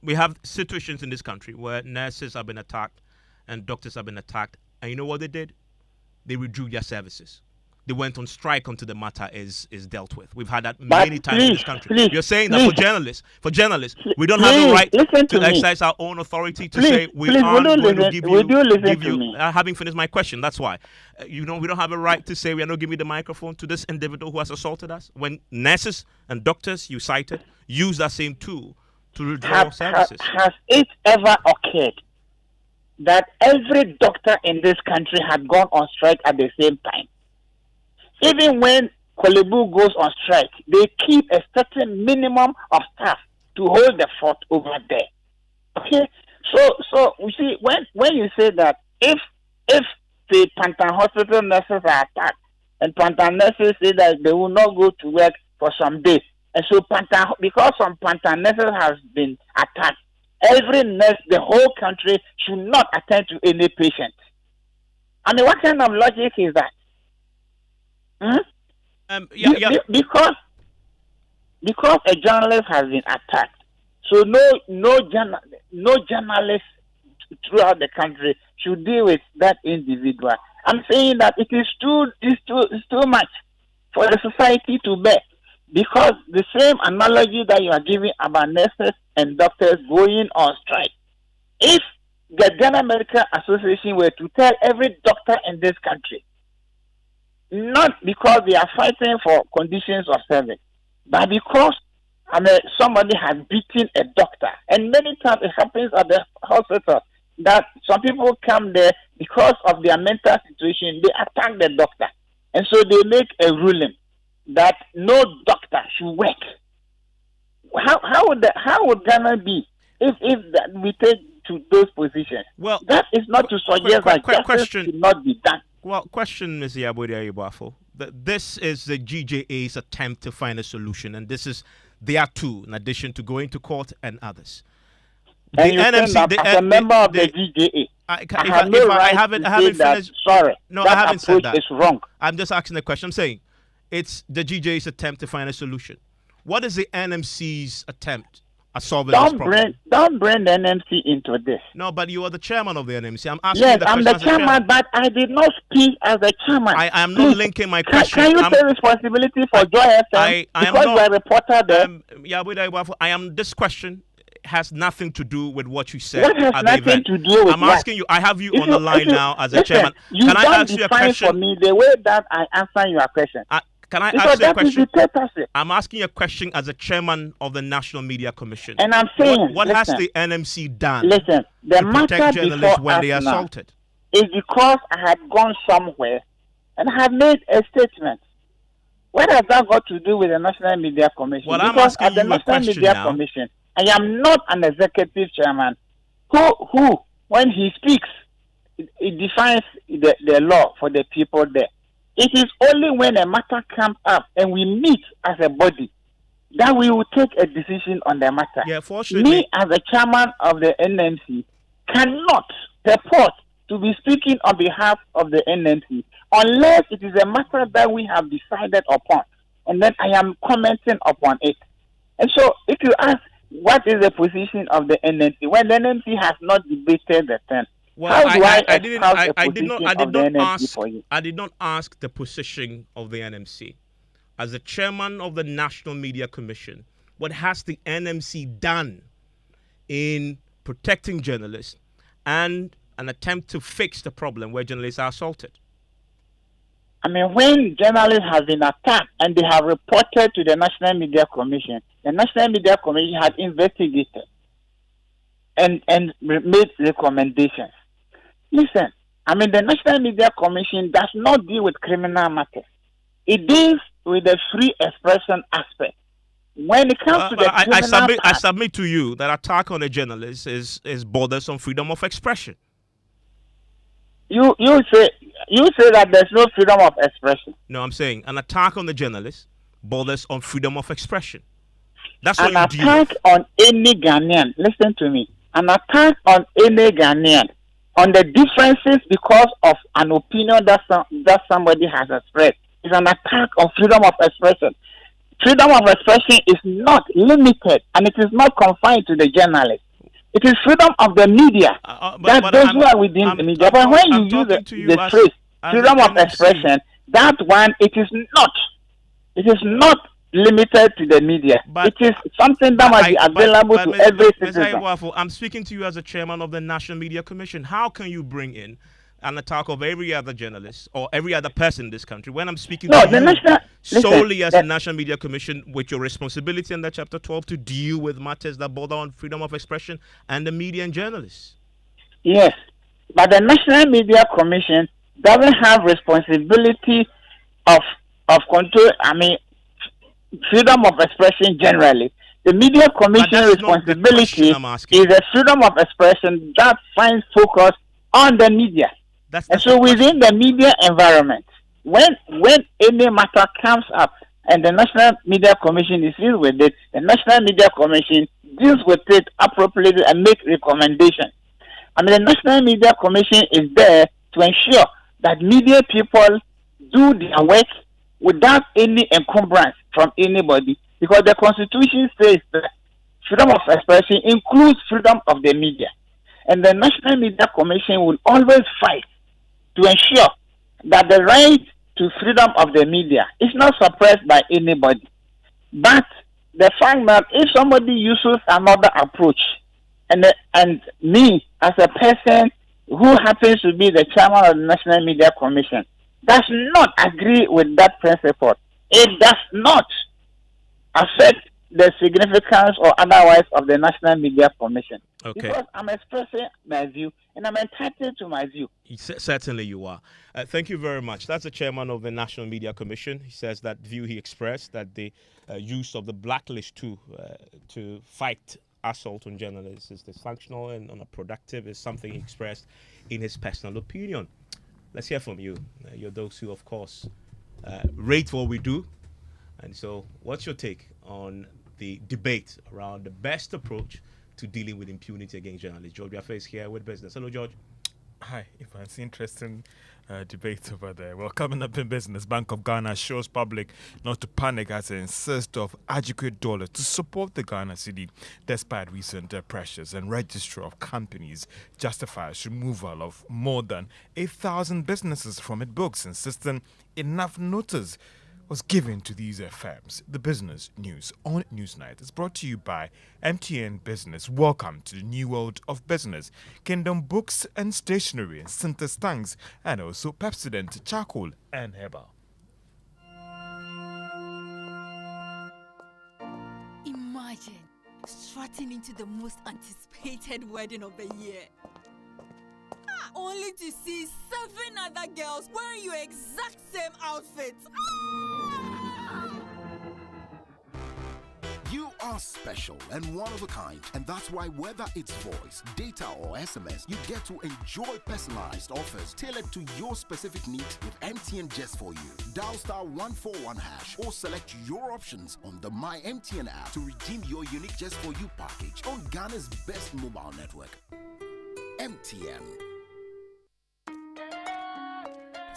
Speaker 1: We have situations in this country where nurses have been attacked and doctors have been attacked, and you know what they did? They withdrew their services. They went on strike until the matter is dealt with. We've had that many times in this country. You're saying that for journalists, we don't have the right to exercise our own authority to say we aren't going to give you. I haven't finished my question. That's why. We don't have a right to say we are not giving the microphone to this individual who has assaulted us. When nurses and doctors you cited use that same tool to withdraw services.
Speaker 13: Has it ever occurred that every doctor in this country had gone on strike at the same time? Even when Kolebu goes on strike, they keep a certain minimum of staff to hold the fort over there. Okay, so we see when you say that if the Pantan hospital nurses are attacked and Pantan nurses say that they will not go to work for some days, and so because some Pantan nurses has been attacked, every nurse, the whole country should not attend to any patient. I mean, what kind of logic is that? Because a journalist has been attacked, so no journalist throughout the country should deal with that individual. I'm saying that it is too much for the society to bear, because the same analogy that you are giving about nurses and doctors going on strike, if the Ghana Medical Association were to tell every doctor in this country, not because they are fighting for conditions of service, but because somebody has beaten a doctor. And many times it happens at the hospital that some people come there because of their mental situation, they attack the doctor. And so they make a ruling that no doctor should work. How would Ghana be if we take to those positions?
Speaker 1: Well,
Speaker 13: that is not to suggest that justice should not be done.
Speaker 1: Well, question, Ms. Yabode Ayubafo. This is the GJA's attempt to find a solution, and this is their tool, in addition to going to court and others.
Speaker 13: And you NMC, as a member of the GJA, I haven't finished. Sorry,
Speaker 1: no, I haven't said that.
Speaker 13: It's wrong.
Speaker 1: I'm just asking a question. I'm saying it's the GJA's attempt to find a solution. What is the NMC's attempt at solving this problem?
Speaker 13: Don't bring the NMC into this.
Speaker 1: No, but you are the chairman of the NMC. I'm asking
Speaker 13: you
Speaker 1: the question.
Speaker 13: Yes, I'm the chairman, but I did not speak as a chairman.
Speaker 1: I am not linking my question.
Speaker 13: Can you take responsibility for Joy FM? Because you are a reporter there.
Speaker 1: This question has nothing to do with what you said.
Speaker 13: What has
Speaker 1: at
Speaker 13: nothing
Speaker 1: the event.
Speaker 13: to do with
Speaker 1: I'm asking you. I have you on the line now as a chairman.
Speaker 13: Can I ask you a question? For me, the way that I answer your question.
Speaker 1: Can I ask you a question? I'm asking you a question as a chairman of the National Media Commission.
Speaker 13: And I'm saying,
Speaker 1: what has the NMC done
Speaker 13: to
Speaker 1: protect journalists when they are assaulted?
Speaker 13: Is because I had gone somewhere and I had made a statement. What has that got to do with the National Media Commission?
Speaker 1: Well,
Speaker 13: because
Speaker 1: I'm asking you a question now.
Speaker 13: Commission, I am not an executive chairman who when he speaks, it defines the law for the people there. It is only when a matter comes up and we meet as a body that we will take a decision on the matter.
Speaker 1: Yeah, fortunately,
Speaker 13: me as a chairman of the NMC cannot purport to be speaking on behalf of the NNC unless it is a matter that we have decided upon, and then I am commenting upon it. And so, if you ask what is the position of the NNC, when the NNC has not debated the thing,
Speaker 1: well,
Speaker 13: how do I
Speaker 1: didn't,
Speaker 13: espouse the
Speaker 1: I did not,
Speaker 13: position
Speaker 1: I did
Speaker 13: of the
Speaker 1: not
Speaker 13: NNC
Speaker 1: ask,
Speaker 13: for you?
Speaker 1: I did not ask the position of the NMC. As the chairman of the National Media Commission, what has the NMC done in protecting journalists and an attempt to fix the problem where journalists are assaulted?
Speaker 13: I mean, when journalists have been attacked and they have reported to the National Media Commission, the National Media Commission had investigated and made recommendations. Listen, I mean, the National Media Commission does not deal with criminal matters. It deals with the free expression aspect. When it comes to the criminal
Speaker 1: I submit to you that attack on a journalist is borders on freedom of expression.
Speaker 13: You say that there's no freedom of expression.
Speaker 1: No, I'm saying an attack on the journalist borders on freedom of expression. That's
Speaker 13: an
Speaker 1: what you
Speaker 13: attack on any Ghanaian. Listen to me. An attack on any Ghanaian on the differences because of an opinion that somebody has expressed is an attack on freedom of expression. Freedom of expression is not limited and it is not confined to the journalist. It is freedom of the media. That those who are within the media. But when you use the phrase freedom of expression, that one, it is not limited to the media. It is something that must be available to every citizen.
Speaker 1: I'm speaking to you as a chairman of the National Media Commission. How can you bring in an attack of every other journalist or every other person in this country when I'm speaking to you solely as a National Media Commission with your responsibility under Chapter 12 to deal with matters that border on freedom of expression and the media and journalists?
Speaker 13: Yes, but the National Media Commission doesn't have responsibility of control. I mean, freedom of expression generally. The Media Commission responsibility is the freedom of expression that finds focus on the media. And so within the media environment, when any matter comes up and the National Media Commission is dealing with it, the National Media Commission deals with it appropriately and make recommendations. I mean, the National Media Commission is there to ensure that media people do their work without any encumbrance from anybody, because the Constitution says that freedom of expression includes freedom of the media. And the National Media Commission will always fight to ensure that the right to freedom of the media is not suppressed by anybody. But the fact that if somebody uses another approach, and me as a person who happens to be the chairman of the National Media Commission does not agree with that principle, it does not affect the significance or otherwise of the National Media Commission.
Speaker 1: Okay.
Speaker 13: Because I'm expressing my view and I'm entitled to my view.
Speaker 1: Certainly you are. Thank you very much. That's the chairman of the National Media Commission. He says that view he expressed, that the use of the blacklist to fight assault on journalists is dysfunctional and unproductive, is something he expressed in his personal opinion. Let's hear from you. You're those who, of course, rate what we do. And so what's your take on the debate around the best approach to dealing with impunity against journalists? George Biafra is here with business. Hello, George.
Speaker 14: Hi, Ivan. It's interesting debate over there. Well, coming up in business, Bank of Ghana assures public not to panic as it insists of adequate dollars to support the Ghana cedi despite recent pressures, and registrar of companies justifies removal of more than 8,000 businesses from its books, insisting enough notice was given to these firms. The business news on Newsnight is brought to you by MTN Business. Welcome to the new world of business. Kingdom Books and Stationery, Synthesis Tanks, and also Pepsodent Charcoal and Herbal.
Speaker 15: Imagine strutting into the most anticipated wedding of the year, only to see 7 other girls wearing your exact same outfit.
Speaker 16: You are special and one of a kind, and that's why whether it's voice, data, or SMS, you get to enjoy personalized offers tailored to your specific needs with MTN Just For You. Dial *141# or select your options on the My MTN app to redeem your unique Just For You package on Ghana's best mobile network. MTN.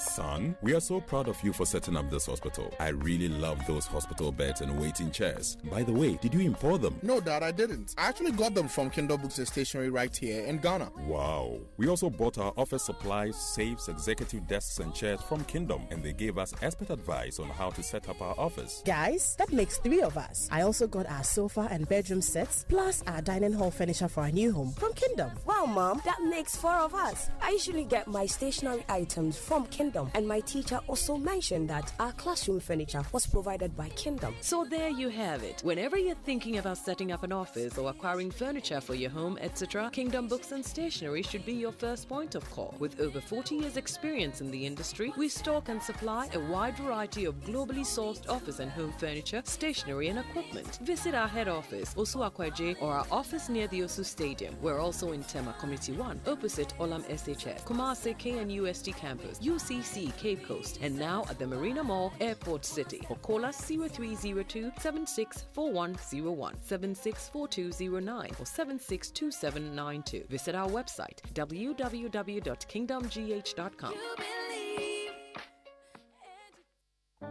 Speaker 17: Son, we are so proud of you for setting up this hospital. I really love those hospital beds and waiting chairs. By the way, did you import them?
Speaker 18: No, Dad, I didn't. I actually got them from Kindle Books and Stationery right here in Ghana.
Speaker 17: Wow. We also bought our office supplies, safes, executive desks and chairs from Kingdom, and they gave us expert advice on how to set up our office.
Speaker 19: Guys, that makes 3 of us. I also got our sofa and bedroom sets, plus our dining hall furniture for our new home from Kingdom.
Speaker 20: Wow, Mom, that makes 4 of us. I usually get my stationery items from Kingdom, and my teacher also mentioned that our classroom furniture was provided by Kingdom.
Speaker 21: So there you have it. Whenever you're thinking about setting up an office or acquiring furniture for your home, etc., Kingdom Books and Stationery should be your first point of call. With over 40 years experience in the industry, we stock and supply a wide variety of globally sourced office and home furniture, stationery and equipment. Visit our head office, Osu Akwaje, or our office near the Osu Stadium. We're also in Tema Community 1, opposite Olam SHS, Kumasi KNUST campus, UCC Cape Coast, and now at the Marina Mall, Airport City. Or call us 0302 764101, 764209, or 762792. Visit our website www.kingdomgh.com.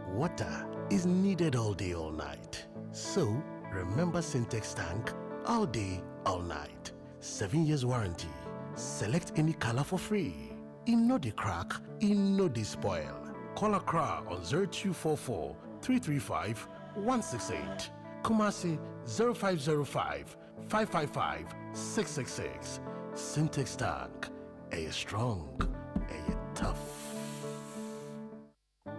Speaker 22: Water is needed all day, all night. So, remember Syntex tank all day, all night. 7 years warranty. Select any color for free. In no the crack, in no the spoil. Call Accra on 0244 335 168. Kumasi 0505 555 666. Syntex tank. A strong, a tough.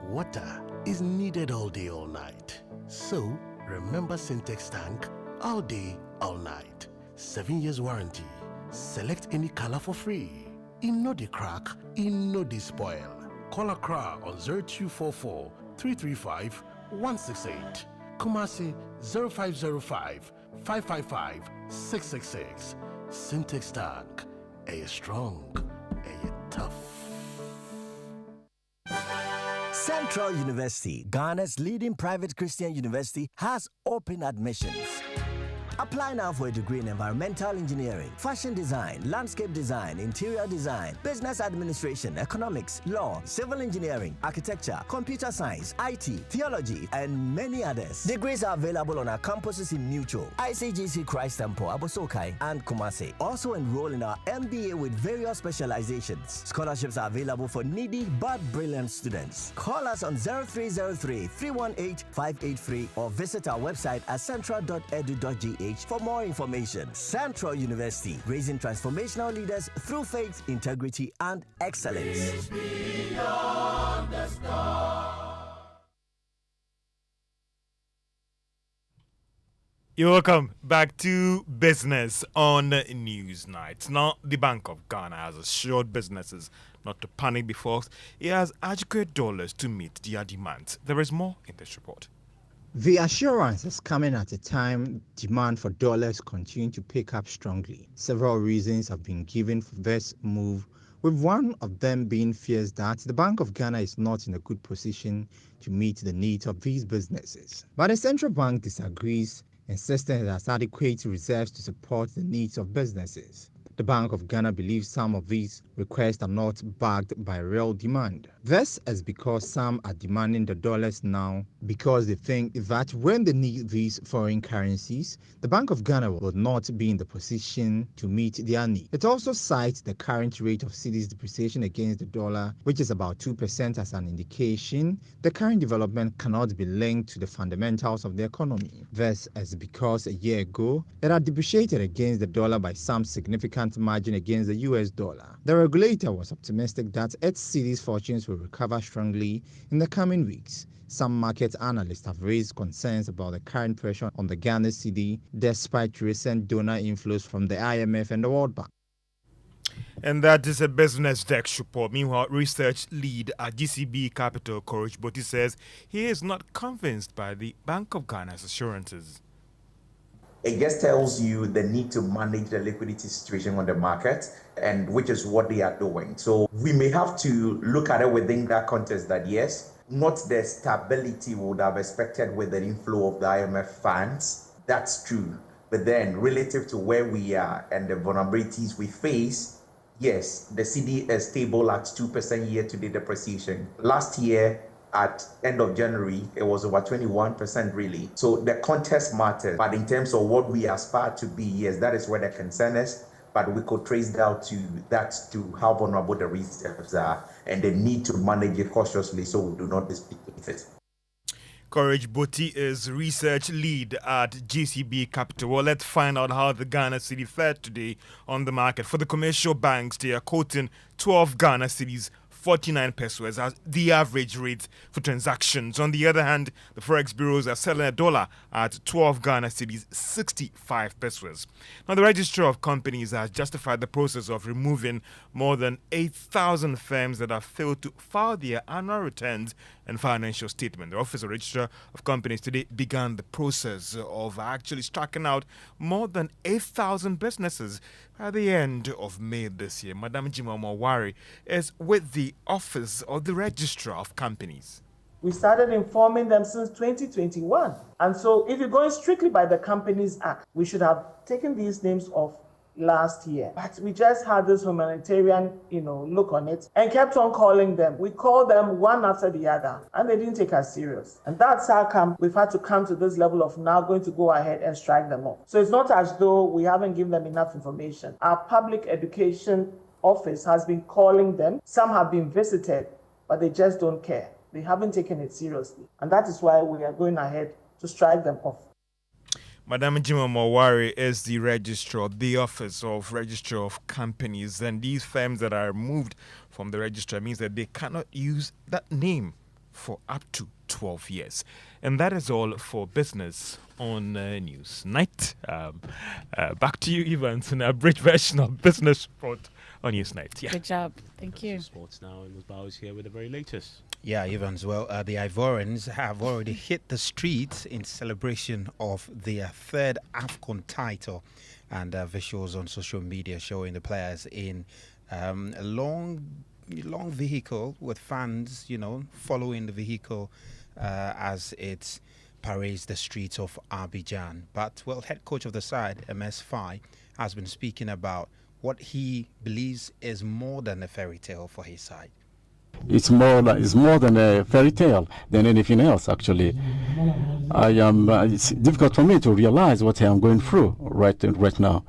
Speaker 22: Water is needed all day, all night. So, remember Syntex tank all day, all night. 7 years warranty. Select any color for free. In no the crack, in no the spoil. Call Accra on 0244 335 168. Kumasi 0505 555 666. Syntex tank. A strong, a tough.
Speaker 23: Central University, Ghana's leading private Christian university, has open admissions. Apply now for a degree in environmental engineering, fashion design, landscape design, interior design, business administration, economics, law, civil engineering, architecture, computer science, IT, theology, and many others. Degrees are available on our campuses in Mutual, ICGC Christ Temple, Abosokai, and Kumasi. Also enroll in our MBA with various specializations. Scholarships are available for needy but brilliant students. Call us on 0303 318 583 or visit our website at central.edu.gh for more information. Central University, raising transformational leaders through faith, integrity, and excellence.
Speaker 14: You're welcome back to Business on Newsnight. Now, the Bank of Ghana has assured businesses not to panic before it has adequate dollars to meet their demands. There is more in this report.
Speaker 24: The assurance is coming at a time demand for dollars continue to pick up strongly. Several reasons have been given for this move, with one of them being fears that the Bank of Ghana is not in a good position to meet the needs of these businesses. But the central bank disagrees, insisting it has adequate reserves to support the needs of businesses. The Bank of Ghana believes some of these requests are not backed by real demand. This is because some are demanding the dollars now because they think that when they need these foreign currencies, the Bank of Ghana will not be in the position to meet their need. It also cites the current rate of cedi's depreciation against the dollar, which is about 2% as an indication. The current development cannot be linked to the fundamentals of the economy. This is because a year ago, it had depreciated against the dollar by some significant margin against the US dollar. The regulator was optimistic that its cedi's fortunes will recover strongly in the coming weeks. Some market analysts have raised concerns about the current pressure on the Ghana cedi despite recent donor inflows from the IMF and the World Bank.
Speaker 14: And that is a Business Desk report. Meanwhile, research lead at GCB Capital, Courage Boti, says he is not convinced by the Bank of Ghana's assurances.
Speaker 25: It just tells you the need to manage the liquidity situation on the market, and which is what they are doing. So we may have to look at it within that context that yes, not the stability we would have expected with the inflow of the IMF funds. That's true. But then relative to where we are and the vulnerabilities we face, yes, the CD is stable at 2% year-to-date depreciation. Last year, at end of January, it was over 21% really. So the context matters, but in terms of what we aspire to be, yes, that is where the concern is. But we could trace down to how vulnerable the reserves are and the need to manage it cautiously so we do not displace it.
Speaker 14: Courage Boti is research lead at GCB Capital. Well, let's find out how the Ghana cedi fared today on the market. For the commercial banks, they are quoting 12 Ghana cedis, 49 pesos as the average rate for transactions. On the other hand, the forex bureaus are selling a dollar at 12 Ghana cedis, 65 pesos. Now, the Registrar of Companies has justified the process of removing more than 8,000 firms that have failed to file their annual returns and financial statement. The Office of Registrar of Companies today began the process of actually striking out more than 8,000 businesses at the end of May this year. Madam Jima Mawari is with the Office of the Registrar of Companies.
Speaker 2: We started informing them since 2021. And so if you're going strictly by the Companies Act, we should have taken these names off last year. But we just had this humanitarian, look on it and kept on calling them. We called them one after the other and they didn't take us serious. And that's how come we've had to come to this level of now going to go ahead and strike them off. So it's not as though we haven't given them enough information. Our public education office has been calling them. Some have been visited, but they just don't care. They haven't taken it seriously. And that is why we are going ahead to strike them off.
Speaker 14: Madam Jima Mawari is the registrar, the Office of Registrar of Companies, and these firms that are removed from the registrar means that they cannot use that name for up to 12 years. And that is all for business on News Night. Back to you, Evans, in a bridge version of Business Report on News Night. Yeah.
Speaker 3: Good job. Thank you.
Speaker 1: Sports now, and Ms. Bao is here with the very latest.
Speaker 4: Yeah, Evans. Well, the Ivorians have already hit the streets in celebration of their third AFCON title, and visuals on social media showing the players in a long vehicle with fans, following the vehicle as it parades the streets of Abidjan. But, well, head coach of the side, MS5, has been speaking about what he believes is more than a fairy tale for his side.
Speaker 5: It's more than a fairy tale than anything else, actually. It's difficult for me to realize what I am going through right now.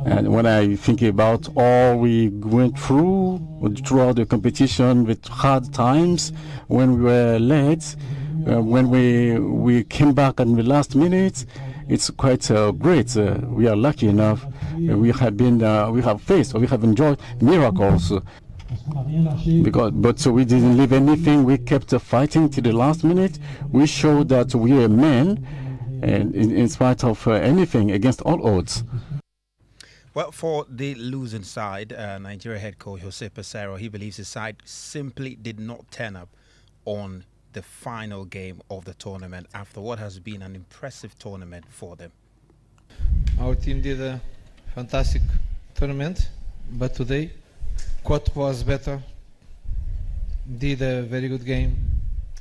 Speaker 5: And when I think about all we went through throughout the competition with hard times, when we were late, when we came back in the last minute, it's quite great. We are lucky enough. We have enjoyed miracles. But we didn't leave anything. We kept fighting till the last minute. We showed that we are men, and in spite of anything, against all odds.
Speaker 4: Well, for the losing side, Nigeria head coach Jose Pesero, he believes his side simply did not turn up on the final game of the tournament after what has been an impressive tournament for them.
Speaker 6: Our team did a fantastic tournament, but today Cote was better, did a very good game.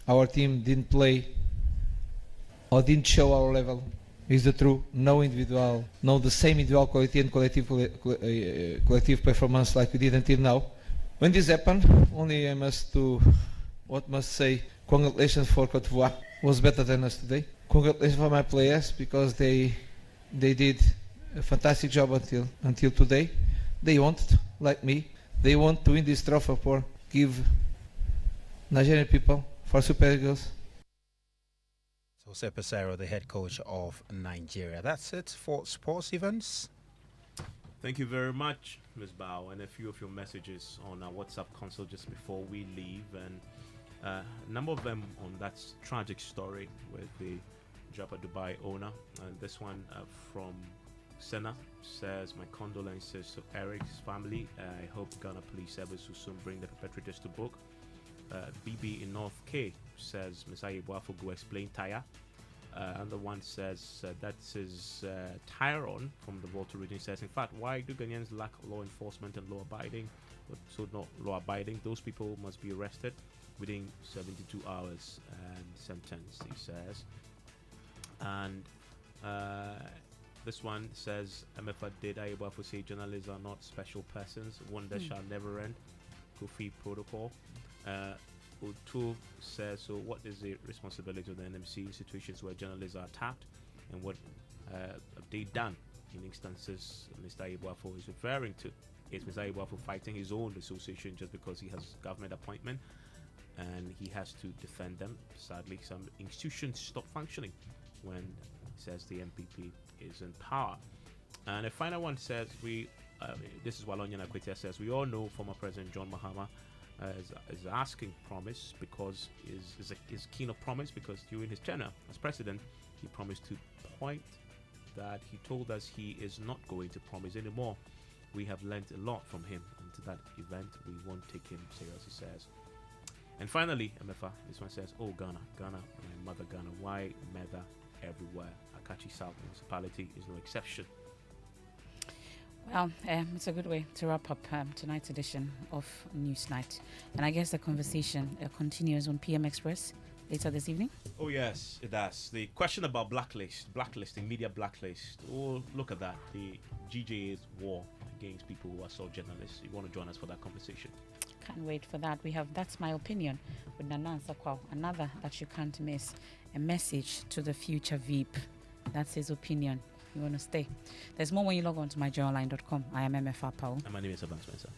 Speaker 6: Our team didn't play or didn't show our level. Is the truth. No the same individual quality and collective performance like we did until now. When this happened, only I must say, congratulations for Cote d'Ivoire. Was better than us today. Congratulations for my players because they did a fantastic job until today. They wanted, like me, they want to win this trophy for give Nigerian people for Super Eagles.
Speaker 4: Jose Pesero, the head coach of Nigeria. That's it for sports events.
Speaker 1: Thank you very much, Ms. Bao, and a few of your messages on our WhatsApp console just before we leave, and a number of them on that tragic story with the Japa Dubai owner. And this one from Senna says, my condolences to Eric's family. I hope Ghana Police Service will soon bring the perpetrators to book. BB in North K says, Messiah Buafogu explain tire. And the one says that is Tyron from the Volta region says, in fact, why do Ghanaians lack law enforcement and law abiding? So not law abiding. Those people must be arrested within 72 hours and sentenced, he says. And This one says, Emefa did Ayebafu say journalists are not special persons. Wonder shall never end. Kofi Protocol. Otu says, so what is the responsibility of the NMC in situations where journalists are attacked, and what have they done in instances Mr. Ayebafu is referring to? Is Mr. Ayebafu fighting his own association just because he has government appointment and he has to defend them? Sadly, some institutions stop functioning when it says the MPP is in power. And a final one says, this is Walonyan Akwetia says, we all know former President John Mahama is asking promise because is keen of promise because during his tenure as president, he promised to point that he told us he is not going to promise anymore. We have learned a lot from him, and to that event, we won't take him serious, he says. And finally, Emefa, this one says, oh, Ghana, my mother Ghana, why mother everywhere? Akachi South Municipality is no exception.
Speaker 3: Well, it's a good way to wrap up tonight's edition of Newsnight. And I guess the conversation continues on PM Express later this evening. Oh, yes, it does. The question about blacklisting, media blacklist. Oh, look at that. The GJA's war against people who assault journalists. You want to join us for that conversation? Can't wait for that. We have That's My Opinion with Nanan Sakwao, another that you can't miss. A message to the future Veep. That's his opinion. You want to stay. There's more when you log on to myjournalline.com. I am Emefa Apawu. And my name is Mensah.